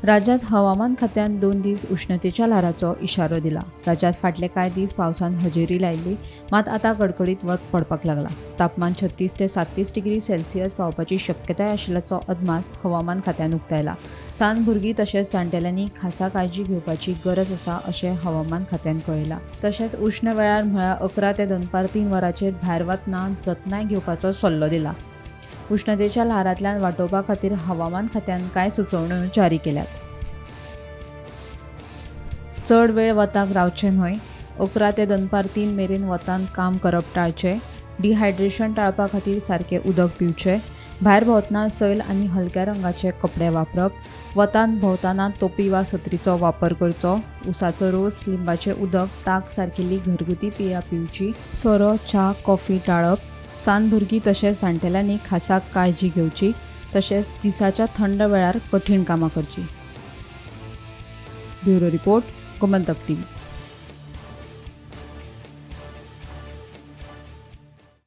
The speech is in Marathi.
राज्यात हवामान खात्यान 2 दीस उष्णतेच्या ल्हाराचो इशारो दिला। राज्यात फाटले कांय दीस पावसान हजेरी लायिल्ली, मात आतां कडकडीत वत पडपाक लागला। तापमान 36 ते 37 डिग्री सेल्सियस पावपाची शक्यताय आशिल्ल्याचो अदमास हवामान खात्यान उक्तायला। ल्हान भुरगीं तशेंच जाणटेल्यांनी खासा काळजी घेवपाची गरज आसा अशें हवामान खात्यान कळयलां। तशेंच उश्ण वेळार म्हळ्यार 11 ते दनपार 3 वरांचेर भायर वतना जतनाय घेवपाचो सल्लो दिला। उष्णतेच्या ल्हारांतल्यान वांटोवपा खातीर हवामान खात्यान कांय सुचोवण्यो जारी केल्यात। चड वेळ वताक रावचें न्हय, 11 ते दनपार 3 मेरेन वतान काम करप टाळचें, डिहायड्रेशन टाळपा खातीर सारकें उदक पिवचें, भायर भोंवतना सैल आनी हलक्या रंगाचे कपडे वापरप, वतान भोंवतना टोपी वा सत्रीचो वापर करचो, उसाचो रोस, लिंबाचें उदक, ताक सारकिल्लीं घरगुती पेयां पिवची, सोरो, च्या, कॉफी टाळप, ल्हान भुरगीं तशेंच जाणटेल्यांनी खासा काळजी घेवची, तशेंच दिसाच्या थंड वेळार कठीण कामां करचीं। Bureau report, Gomantak TV.